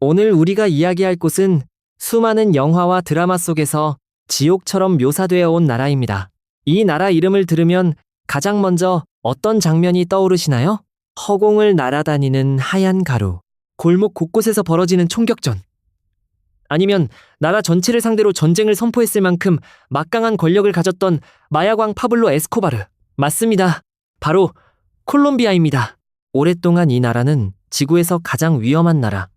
오늘 우리가 이야기할 곳은 수많은 영화와 드라마 속에서 지옥처럼 묘사되어 온 나라입니다. 이 나라 이름을 들으면 가장 먼저 어떤 장면이 떠오르시나요? 허공을 날아다니는 하얀 가루, 골목 곳곳에서 벌어지는 총격전, 아니면 나라 전체를 상대로 전쟁을 선포했을 만큼 막강한 권력을 가졌던 마약왕 파블로 에스코바르. 맞습니다. 바로 콜롬비아입니다. 오랫동안 이 나라는 지구에서 가장 위험한 나라,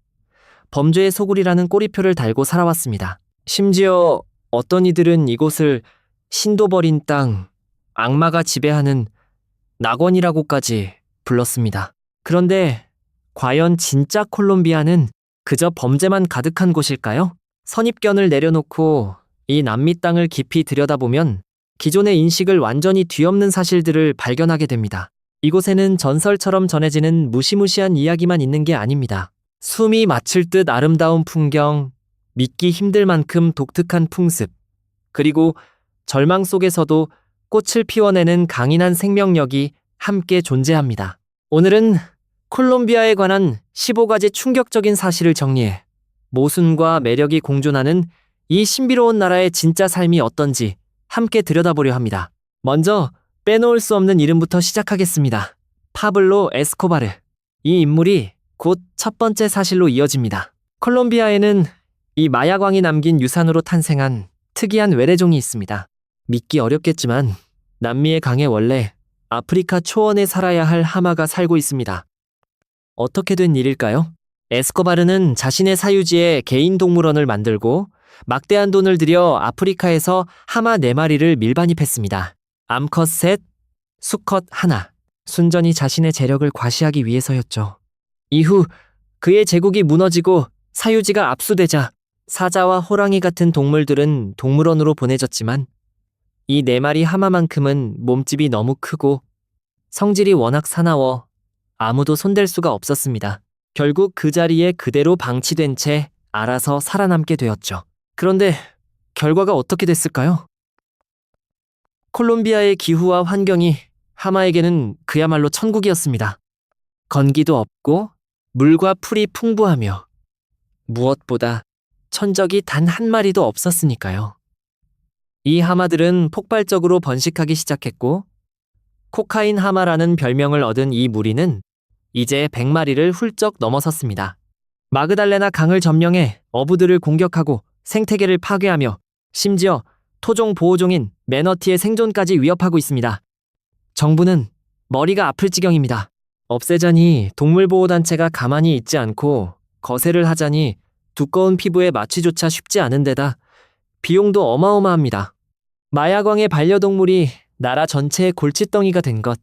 범죄의 소굴이라는 꼬리표를 달고 살아왔습니다. 심지어 어떤 이들은 이곳을 신도 버린 땅, 악마가 지배하는 낙원이라고까지 불렀습니다. 그런데 과연 진짜 콜롬비아는 그저 범죄만 가득한 곳일까요? 선입견을 내려놓고 이 남미 땅을 깊이 들여다보면 기존의 인식을 완전히 뒤엎는 사실들을 발견하게 됩니다. 이곳에는 전설처럼 전해지는 무시무시한 이야기만 있는 게 아닙니다. 숨이 멎을 듯 아름다운 풍경, 믿기 힘들 만큼 독특한 풍습, 그리고 절망 속에서도 꽃을 피워내는 강인한 생명력이 함께 존재합니다. 오늘은 콜롬비아에 관한 15가지 충격적인 사실을 정리해 모순과 매력이 공존하는 이 신비로운 나라의 진짜 삶이 어떤지 함께 들여다보려 합니다. 먼저 빼놓을 수 없는 이름부터 시작하겠습니다. 파블로 에스코바르. 이 인물이 곧 첫 번째 사실로 이어집니다. 콜롬비아에는 이 마약왕이 남긴 유산으로 탄생한 특이한 외래종이 있습니다. 믿기 어렵겠지만 남미의 강에 원래 아프리카 초원에 살아야 할 하마가 살고 있습니다. 어떻게 된 일일까요? 에스코바르는 자신의 사유지에 개인 동물원을 만들고 막대한 돈을 들여 아프리카에서 하마 4마리를 밀반입했습니다. 암컷 셋, 수컷 하나. 순전히 자신의 재력을 과시하기 위해서였죠. 이후 그의 제국이 무너지고 사유지가 압수되자 사자와 호랑이 같은 동물들은 동물원으로 보내졌지만 이 4마리 하마만큼은 몸집이 너무 크고 성질이 워낙 사나워 아무도 손댈 수가 없었습니다. 결국 그 자리에 그대로 방치된 채 알아서 살아남게 되었죠. 그런데 결과가 어떻게 됐을까요? 콜롬비아의 기후와 환경이 하마에게는 그야말로 천국이었습니다. 건기도 없고 물과 풀이 풍부하며 무엇보다 천적이 단 한 마리도 없었으니까요. 이 하마들은 폭발적으로 번식하기 시작했고 코카인 하마라는 별명을 얻은 이 무리는 이제 100마리를 훌쩍 넘어섰습니다. 마그달레나 강을 점령해 어부들을 공격하고 생태계를 파괴하며 심지어 토종 보호종인 매너티의 생존까지 위협하고 있습니다. 정부는 머리가 아플 지경입니다. 없애자니 동물보호단체가 가만히 있지 않고 거세를 하자니 두꺼운 피부에 마취조차 쉽지 않은 데다 비용도 어마어마합니다. 마약왕의 반려동물이 나라 전체의 골칫덩이가 된 것.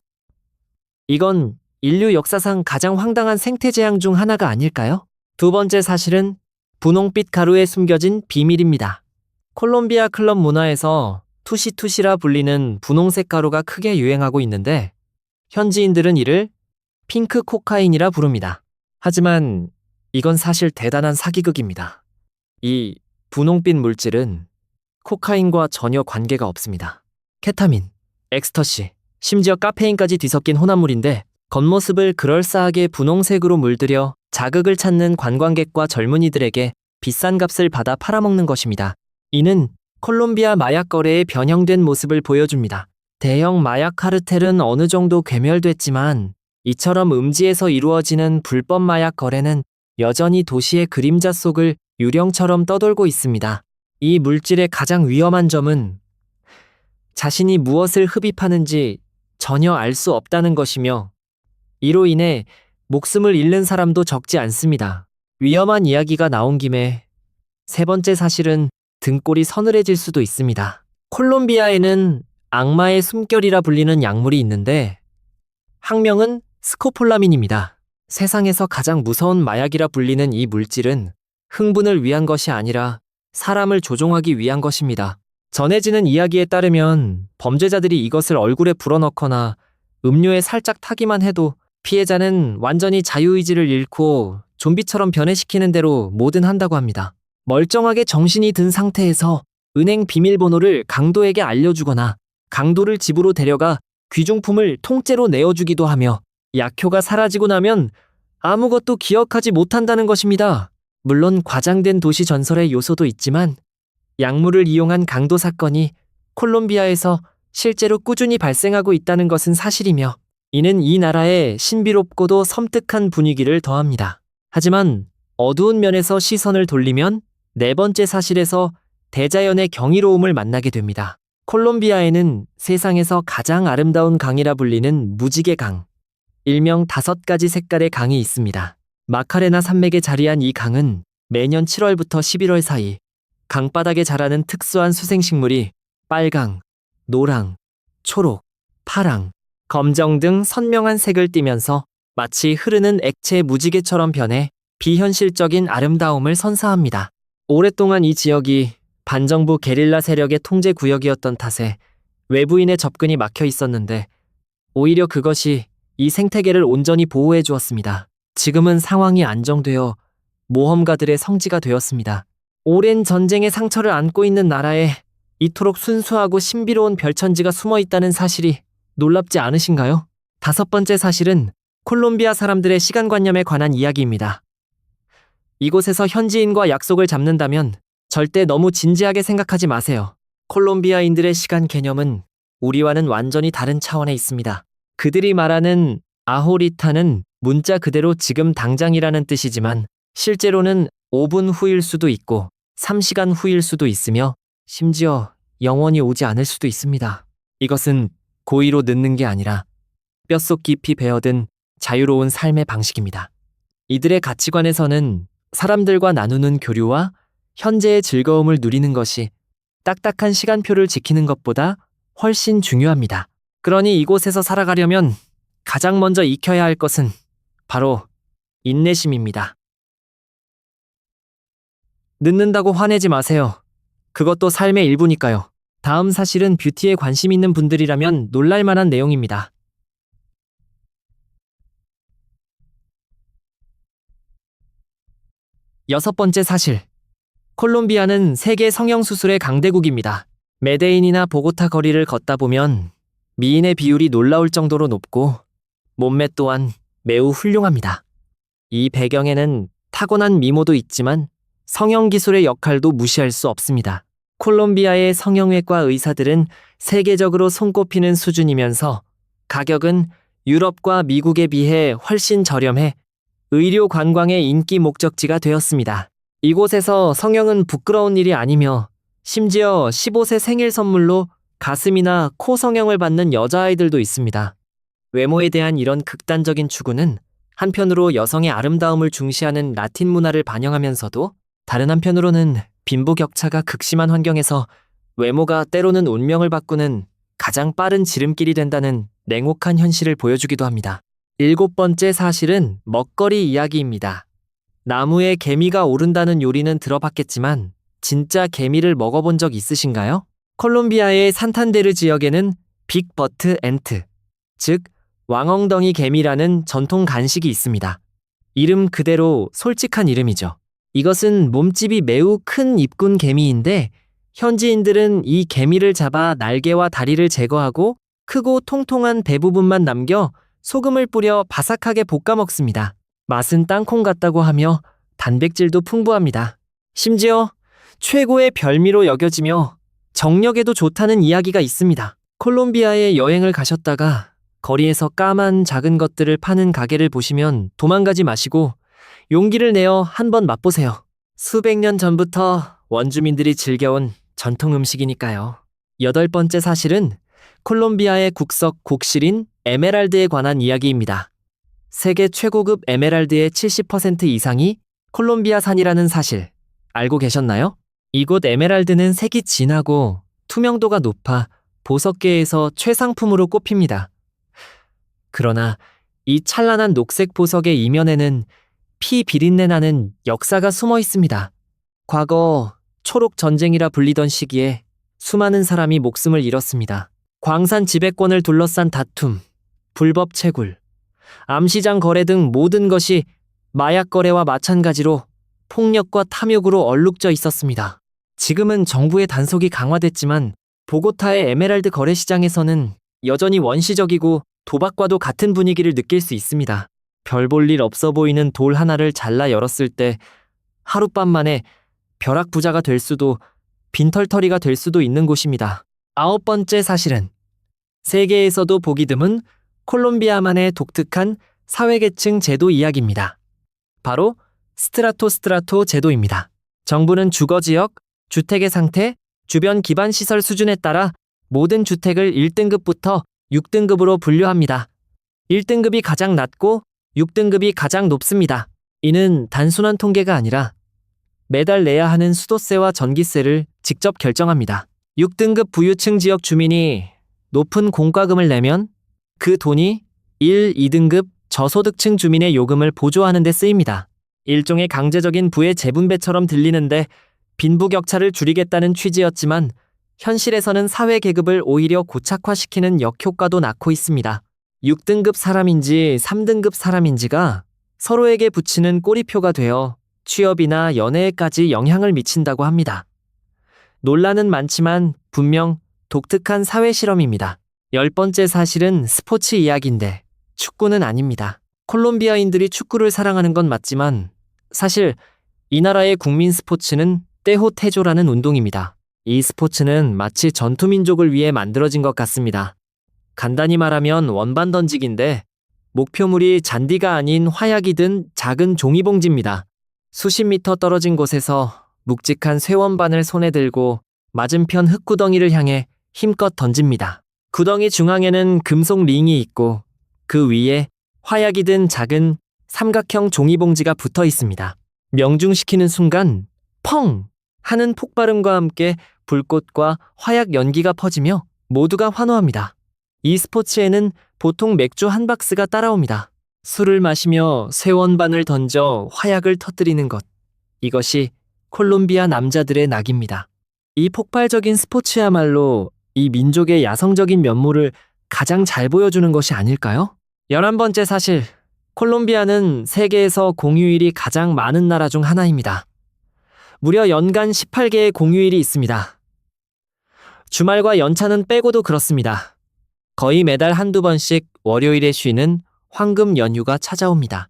이건 인류 역사상 가장 황당한 생태재앙 중 하나가 아닐까요? 두 번째 사실은 분홍빛 가루에 숨겨진 비밀입니다. 콜롬비아 클럽 문화에서 투시투시라 불리는 분홍색 가루가 크게 유행하고 있는데 현지인들은 이를 핑크 코카인이라 부릅니다. 하지만 이건 사실 대단한 사기극입니다. 이 분홍빛 물질은 코카인과 전혀 관계가 없습니다. 케타민, 엑스터시, 심지어 카페인까지 뒤섞인 혼합물인데 겉모습을 그럴싸하게 분홍색으로 물들여 자극을 찾는 관광객과 젊은이들에게 비싼 값을 받아 팔아먹는 것입니다. 이는 콜롬비아 마약 거래의 변형된 모습을 보여줍니다. 대형 마약 카르텔은 어느 정도 괴멸됐지만 이처럼 음지에서 이루어지는 불법 마약 거래는 여전히 도시의 그림자 속을 유령처럼 떠돌고 있습니다. 이 물질의 가장 위험한 점은 자신이 무엇을 흡입하는지 전혀 알 수 없다는 것이며 이로 인해 목숨을 잃는 사람도 적지 않습니다. 위험한 이야기가 나온 김에 세 번째 사실은 등골이 서늘해질 수도 있습니다. 콜롬비아에는 악마의 숨결이라 불리는 약물이 있는데 학명은 스코폴라민입니다. 세상에서 가장 무서운 마약이라 불리는 이 물질은 흥분을 위한 것이 아니라 사람을 조종하기 위한 것입니다. 전해지는 이야기에 따르면 범죄자들이 이것을 얼굴에 불어넣거나 음료에 살짝 타기만 해도 피해자는 완전히 자유의지를 잃고 좀비처럼 변해시키는 대로 뭐든 한다고 합니다. 멀쩡하게 정신이 든 상태에서 은행 비밀번호를 강도에게 알려주거나 강도를 집으로 데려가 귀중품을 통째로 내어주기도 하며 약효가 사라지고 나면 아무것도 기억하지 못한다는 것입니다. 물론 과장된 도시 전설의 요소도 있지만 약물을 이용한 강도 사건이 콜롬비아에서 실제로 꾸준히 발생하고 있다는 것은 사실이며 이는 이 나라의 신비롭고도 섬뜩한 분위기를 더합니다. 하지만 어두운 면에서 시선을 돌리면 네 번째 사실에서 대자연의 경이로움을 만나게 됩니다. 콜롬비아에는 세상에서 가장 아름다운 강이라 불리는 무지개 강, 일명 5가지 색깔의 강이 있습니다. 마카레나 산맥에 자리한 이 강은 매년 7월부터 11월 사이 강바닥에 자라는 특수한 수생식물이 빨강, 노랑, 초록, 파랑, 검정 등 선명한 색을 띠면서 마치 흐르는 액체 무지개처럼 변해 비현실적인 아름다움을 선사합니다. 오랫동안 이 지역이 반정부 게릴라 세력의 통제 구역이었던 탓에 외부인의 접근이 막혀 있었는데 오히려 그것이 이 생태계를 온전히 보호해 주었습니다. 지금은 상황이 안정되어 모험가들의 성지가 되었습니다. 오랜 전쟁의 상처를 안고 있는 나라에 이토록 순수하고 신비로운 별천지가 숨어 있다는 사실이 놀랍지 않으신가요? 5번째 사실은 콜롬비아 사람들의 시간관념에 관한 이야기입니다. 이곳에서 현지인과 약속을 잡는다면 절대 너무 진지하게 생각하지 마세요. 콜롬비아인들의 시간 개념은 우리와는 완전히 다른 차원에 있습니다. 그들이 말하는 아호리타는 문자 그대로 지금 당장이라는 뜻이지만 실제로는 5분 후일 수도 있고 3시간 후일 수도 있으며 심지어 영원히 오지 않을 수도 있습니다. 이것은 고의로 늦는 게 아니라 뼛속 깊이 배어든 자유로운 삶의 방식입니다. 이들의 가치관에서는 사람들과 나누는 교류와 현재의 즐거움을 누리는 것이 딱딱한 시간표를 지키는 것보다 훨씬 중요합니다. 그러니 이곳에서 살아가려면 가장 먼저 익혀야 할 것은 바로 인내심입니다. 늦는다고 화내지 마세요. 그것도 삶의 일부니까요. 다음 사실은 뷰티에 관심 있는 분들이라면 놀랄만한 내용입니다. 6번째 사실. 콜롬비아는 세계 성형수술의 강대국입니다. 메데인이나 보고타 거리를 걷다 보면 미인의 비율이 놀라울 정도로 높고 몸매 또한 매우 훌륭합니다. 이 배경에는 타고난 미모도 있지만 성형기술의 역할도 무시할 수 없습니다. 콜롬비아의 성형외과 의사들은 세계적으로 손꼽히는 수준이면서 가격은 유럽과 미국에 비해 훨씬 저렴해 의료 관광의 인기 목적지가 되었습니다. 이곳에서 성형은 부끄러운 일이 아니며 심지어 15세 생일 선물로 가슴이나 코 성형을 받는 여자아이들도 있습니다. 외모에 대한 이런 극단적인 추구는 한편으로 여성의 아름다움을 중시하는 라틴 문화를 반영하면서도 다른 한편으로는 빈부격차가 극심한 환경에서 외모가 때로는 운명을 바꾸는 가장 빠른 지름길이 된다는 냉혹한 현실을 보여주기도 합니다. 7번째 사실은 먹거리 이야기입니다. 나무에 개미가 오른다는 요리는 들어봤겠지만 진짜 개미를 먹어본 적 있으신가요? 콜롬비아의 산탄데르 지역에는 빅버트 앤트, 즉 왕엉덩이 개미라는 전통 간식이 있습니다. 이름 그대로 솔직한 이름이죠. 이것은 몸집이 매우 큰 입군 개미인데 현지인들은 이 개미를 잡아 날개와 다리를 제거하고 크고 통통한 배 부분만 남겨 소금을 뿌려 바삭하게 볶아 먹습니다. 맛은 땅콩 같다고 하며 단백질도 풍부합니다. 심지어 최고의 별미로 여겨지며 정력에도 좋다는 이야기가 있습니다. 콜롬비아에 여행을 가셨다가 거리에서 까만 작은 것들을 파는 가게를 보시면 도망가지 마시고 용기를 내어 한번 맛보세요. 수백 년 전부터 원주민들이 즐겨온 전통 음식이니까요. 8번째 사실은 콜롬비아의 국석 곡실인 에메랄드에 관한 이야기입니다. 세계 최고급 에메랄드의 70% 이상이 콜롬비아산이라는 사실 알고 계셨나요? 이곳 에메랄드는 색이 진하고 투명도가 높아 보석계에서 최상품으로 꼽힙니다. 그러나 이 찬란한 녹색 보석의 이면에는 피 비린내 나는 역사가 숨어 있습니다. 과거 초록 전쟁이라 불리던 시기에 수많은 사람이 목숨을 잃었습니다. 광산 지배권을 둘러싼 다툼, 불법 채굴, 암시장 거래 등 모든 것이 마약 거래와 마찬가지로 폭력과 탐욕으로 얼룩져 있었습니다. 지금은 정부의 단속이 강화됐지만 보고타의 에메랄드 거래 시장에서는 여전히 원시적이고 도박과도 같은 분위기를 느낄 수 있습니다. 별 볼 일 없어 보이는 돌 하나를 잘라 열었을 때 하룻밤 만에 벼락부자가 될 수도 빈털터리가 될 수도 있는 곳입니다. 9번째 사실은 세계에서도 보기 드문 콜롬비아만의 독특한 사회계층 제도 이야기입니다. 바로 스트라토 제도입니다. 정부는 주거지역, 주택의 상태, 주변 기반시설 수준에 따라 모든 주택을 1등급부터 6등급으로 분류합니다. 1등급이 가장 낮고 6등급이 가장 높습니다. 이는 단순한 통계가 아니라 매달 내야 하는 수도세와 전기세를 직접 결정합니다. 6등급 부유층 지역 주민이 높은 공과금을 내면 그 돈이 1, 2등급 저소득층 주민의 요금을 보조하는 데 쓰입니다. 일종의 강제적인 부의 재분배처럼 들리는데 빈부격차를 줄이겠다는 취지였지만 현실에서는 사회 계급을 오히려 고착화시키는 역효과도 낳고 있습니다. 6등급 사람인지 3등급 사람인지가 서로에게 붙이는 꼬리표가 되어 취업이나 연애에까지 영향을 미친다고 합니다. 논란은 많지만 분명 독특한 사회 실험입니다. 10번째 사실은 스포츠 이야기인데 축구는 아닙니다. 콜롬비아인들이 축구를 사랑하는 건 맞지만 사실 이 나라의 국민 스포츠는 떼호테조라는 운동입니다. 이 스포츠는 마치 전투민족을 위해 만들어진 것 같습니다. 간단히 말하면 원반 던지기인데 목표물이 잔디가 아닌 화약이 든 작은 종이봉지입니다. 수십 미터 떨어진 곳에서 묵직한 쇠원반을 손에 들고 맞은편 흙구덩이를 향해 힘껏 던집니다. 구덩이 중앙에는 금속 링이 있고 그 위에 화약이 든 작은 삼각형 종이봉지가 붙어 있습니다. 명중시키는 순간 펑! 하는 폭발음과 함께 불꽃과 화약 연기가 퍼지며 모두가 환호합니다. 이 스포츠에는 보통 맥주 한 박스가 따라옵니다. 술을 마시며 쇠원반을 던져 화약을 터뜨리는 것. 이것이 콜롬비아 남자들의 낙입니다. 이 폭발적인 스포츠야말로 이 민족의 야성적인 면모를 가장 잘 보여주는 것이 아닐까요? 11번째 사실, 콜롬비아는 세계에서 공휴일이 가장 많은 나라 중 하나입니다. 무려 연간 18개의 공휴일이 있습니다. 주말과 연차는 빼고도 그렇습니다. 거의 매달 한두 번씩 월요일에 쉬는 황금 연휴가 찾아옵니다.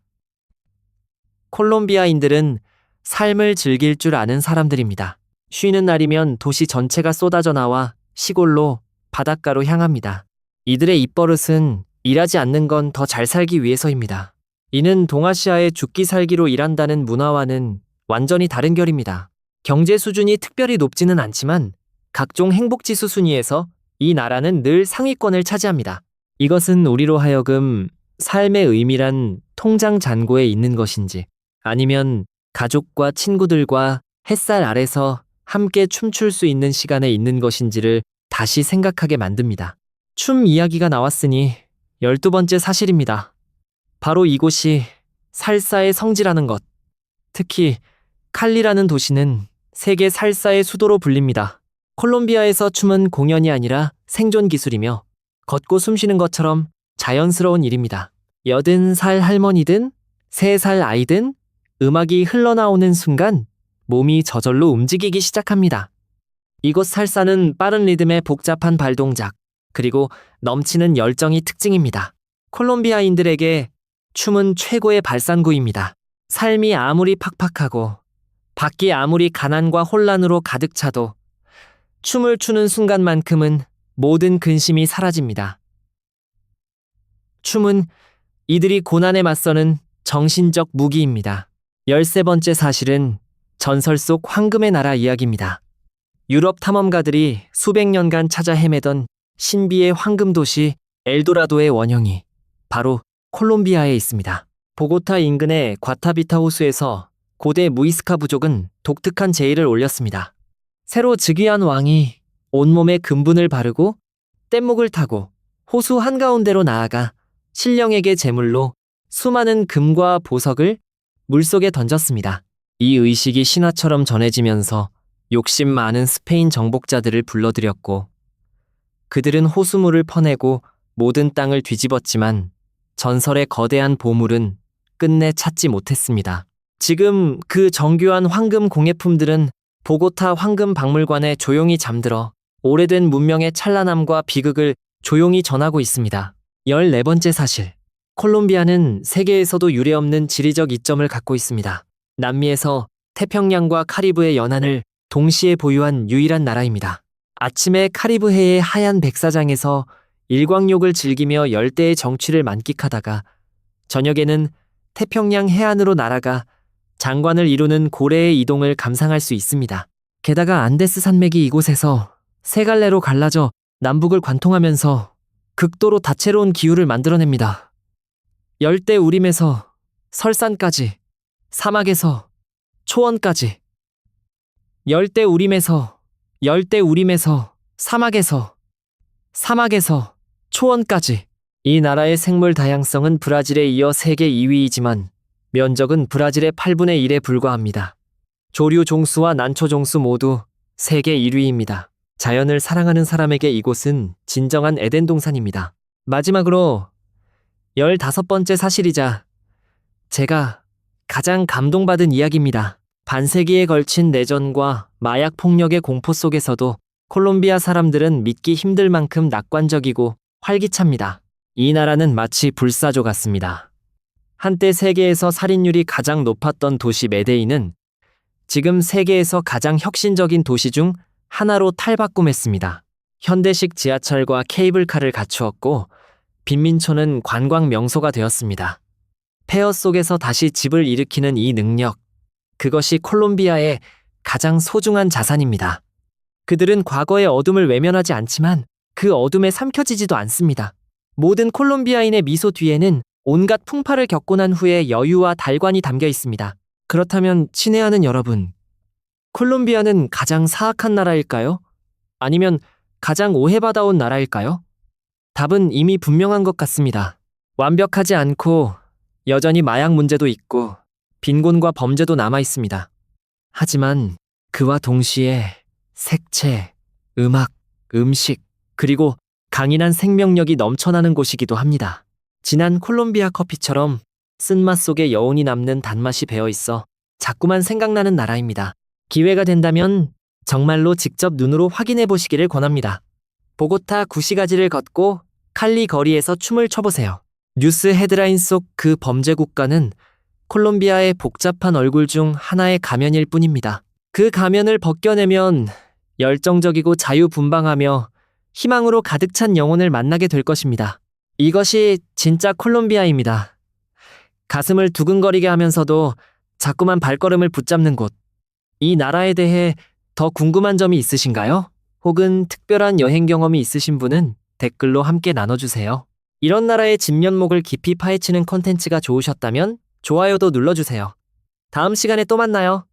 콜롬비아인들은 삶을 즐길 줄 아는 사람들입니다. 쉬는 날이면 도시 전체가 쏟아져 나와 시골로 바닷가로 향합니다. 이들의 입버릇은 일하지 않는 건 더 잘 살기 위해서입니다. 이는 동아시아의 죽기 살기로 일한다는 문화와는 완전히 다른 결입니다. 경제 수준이 특별히 높지는 않지만 각종 행복지수 순위에서 이 나라는 늘 상위권을 차지합니다. 이것은 우리로 하여금 삶의 의미란 통장 잔고에 있는 것인지 아니면 가족과 친구들과 햇살 아래서 함께 춤출 수 있는 시간에 있는 것인지를 다시 생각하게 만듭니다. 춤 이야기가 나왔으니 12번째 사실입니다. 바로 이곳이 살사의 성지라는 것. 특히 칼리라는 도시는 세계 살사의 수도로 불립니다. 콜롬비아에서 춤은 공연이 아니라 생존 기술이며 걷고 숨쉬는 것처럼 자연스러운 일입니다. 80살 할머니든 3살 아이든 음악이 흘러나오는 순간 몸이 저절로 움직이기 시작합니다. 이곳 살사는 빠른 리듬의 복잡한 발동작, 그리고 넘치는 열정이 특징입니다. 콜롬비아인들에게 춤은 최고의 발산구입니다. 삶이 아무리 팍팍하고 밖이 아무리 가난과 혼란으로 가득 차도 춤을 추는 순간만큼은 모든 근심이 사라집니다. 춤은 이들이 고난에 맞서는 정신적 무기입니다. 13번째 사실은 전설 속 황금의 나라 이야기입니다. 유럽 탐험가들이 수백 년간 찾아 헤매던 신비의 황금 도시 엘도라도의 원형이 바로 콜롬비아에 있습니다. 보고타 인근의 과타비타 호수에서 고대 무이스카 부족은 독특한 제의를 올렸습니다. 새로 즉위한 왕이 온몸에 금분을 바르고 뗏목을 타고 호수 한가운데로 나아가 신령에게 제물로 수많은 금과 보석을 물속에 던졌습니다. 이 의식이 신화처럼 전해지면서 욕심 많은 스페인 정복자들을 불러들였고 그들은 호수물을 퍼내고 모든 땅을 뒤집었지만 전설의 거대한 보물은 끝내 찾지 못했습니다. 지금 그 정교한 황금 공예품들은 보고타 황금 박물관에 조용히 잠들어 오래된 문명의 찬란함과 비극을 조용히 전하고 있습니다. 14번째 사실. 콜롬비아는 세계에서도 유례없는 지리적 이점을 갖고 있습니다. 남미에서 태평양과 카리브해 연안을 동시에 보유한 유일한 나라입니다. 아침에 카리브해의 하얀 백사장에서 일광욕을 즐기며 열대의 정취를 만끽하다가 저녁에는 태평양 해안으로 날아가 장관을 이루는 고래의 이동을 감상할 수 있습니다. 게다가 안데스 산맥이 이곳에서 세 갈래로 갈라져 남북을 관통하면서 극도로 다채로운 기후를 만들어냅니다. 열대 우림에서 설산까지, 사막에서 초원까지, 열대 우림에서 사막에서 초원까지. 이 나라의 생물 다양성은 브라질에 이어 세계 2위이지만 면적은 브라질의 8분의 1에 불과합니다. 조류 종수와 난초 종수 모두 세계 1위입니다. 자연을 사랑하는 사람에게 이곳은 진정한 에덴 동산입니다. 마지막으로 15번째 사실이자 제가 가장 감동받은 이야기입니다. 반세기에 걸친 내전과 마약 폭력의 공포 속에서도 콜롬비아 사람들은 믿기 힘들 만큼 낙관적이고 활기찹니다. 이 나라는 마치 불사조 같습니다. 한때 세계에서 살인율이 가장 높았던 도시 메데인은 지금 세계에서 가장 혁신적인 도시 중 하나로 탈바꿈했습니다. 현대식 지하철과 케이블카를 갖추었고 빈민촌은 관광 명소가 되었습니다. 폐허 속에서 다시 집을 일으키는 이 능력, 그것이 콜롬비아의 가장 소중한 자산입니다. 그들은 과거의 어둠을 외면하지 않지만 그 어둠에 삼켜지지도 않습니다. 모든 콜롬비아인의 미소 뒤에는 온갖 풍파를 겪고 난 후의 여유와 달관이 담겨 있습니다. 그렇다면 친애하는 여러분, 콜롬비아는 가장 사악한 나라일까요? 아니면 가장 오해받아온 나라일까요? 답은 이미 분명한 것 같습니다. 완벽하지 않고 여전히 마약 문제도 있고 빈곤과 범죄도 남아 있습니다. 하지만 그와 동시에 색채, 음악, 음식, 그리고 강인한 생명력이 넘쳐나는 곳이기도 합니다. 진한 콜롬비아 커피처럼 쓴맛 속에 여운이 남는 단맛이 배어 있어 자꾸만 생각나는 나라입니다. 기회가 된다면 정말로 직접 눈으로 확인해 보시기를 권합니다. 보고타 구시가지를 걷고 칼리 거리에서 춤을 춰보세요. 뉴스 헤드라인 속 그 범죄 국가는 콜롬비아의 복잡한 얼굴 중 하나의 가면일 뿐입니다. 그 가면을 벗겨내면 열정적이고 자유분방하며 희망으로 가득 찬 영혼을 만나게 될 것입니다. 이것이 진짜 콜롬비아입니다. 가슴을 두근거리게 하면서도 자꾸만 발걸음을 붙잡는 곳. 이 나라에 대해 더 궁금한 점이 있으신가요? 혹은 특별한 여행 경험이 있으신 분은 댓글로 함께 나눠주세요. 이런 나라의 진면목을 깊이 파헤치는 컨텐츠가 좋으셨다면 좋아요도 눌러주세요. 다음 시간에 또 만나요.